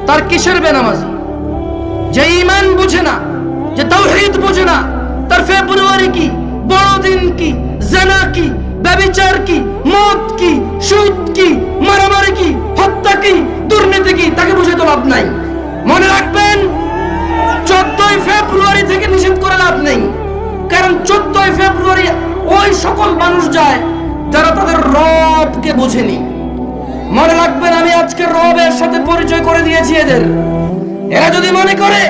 তার কিসের বেনামাজি? যে ঈমান বুঝে না, যে তাওহীদ বুঝে না, তার ফেব্রুয়ারি কি, বড়দিন কি, জিনা কি, ব্যভিচার কি, মদ কি, সুদ কি, মারামারি কি, হত্যা কি, দুর্নীতি কি, তাকে বুঝে তো লাভ নাই। মনে রাখবেন, 14 ফেব্রুয়ারি থেকে নিষেধ করে লাভ নেই। কারণ 14 ফেব্রুয়ারি ওই সকল মানুষ যায় যারা তাদের রবকে বোঝেনি। মনে রাখবেন, আমি আজকে রবের সাথে পরিচয় করে দিয়েছি এদের। এরা যদি মনে করে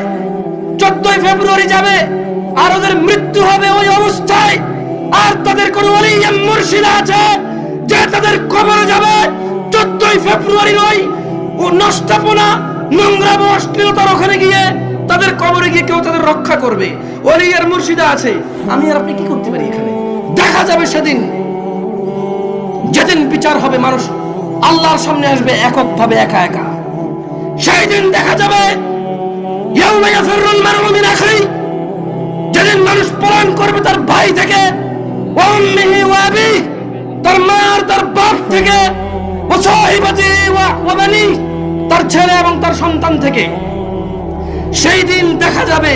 14 ফেব্রুয়ারি যাবে আর ওদের মৃত্যু হবে ওই অবস্থায়, আর তাদের কোন ওলি মুর্শিদ আছে যে তাদের কবরে যাবে 14 ফেব্রুয়ারির ওই নষ্টাপনা, নোংরা অশ্লীলতার ওখানে গিয়ে তাদের কবরে গিয়ে কেউ তাদের রক্ষা করবে, ওলি আর মুর্শিদা আছে, আমি আর আপনি কি করতে পারি? এখানে দেখা যাবে সেদিন, যেদিন বিচার হবে, মানুষ আল্লাহর সামনে আসবে এককভাবে, একা একা। সেই দিন দেখা যাবে ইয়াউমা ইয়াফিরুল মারউ মিন আখিহি, যেদিন মানুষ পলায়ন করবে তার ভাই থেকে, ওয়া উম্মিহি ওয়া আবিহি, তার মা আর তার বাপ থেকে, ওয়া সাহিবাতি ওয়া বানি, তার ছেলে এবং তার সন্তান থেকে। সেই দিন দেখা যাবে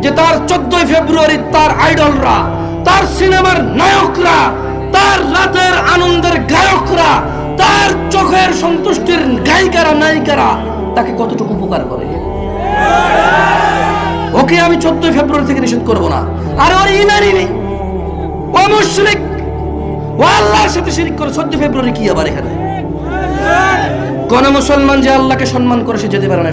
যে তার 14 ফেব্রুয়ারি তার আইডলরা, তার সিনেমার নায়করা, তার রাতের আনন্দের গায়করা, তার চোখের সন্তুষ্টির গায়িকারা, নায়িকারা তাকে কতটুকু উপকার করে। ওকে আমি 14 ফেব্রুয়ারি থেকে নিষেধ করব না। আর ওর ইমানই নেই, ও মুশরিক, ও আল্লাহর সাথে শিরক করে। 14 ফেব্রুয়ারি কি আবার এখানে? কোন মুসলমান যে আল্লাহকে সম্মান করে সে যেতে পারে না।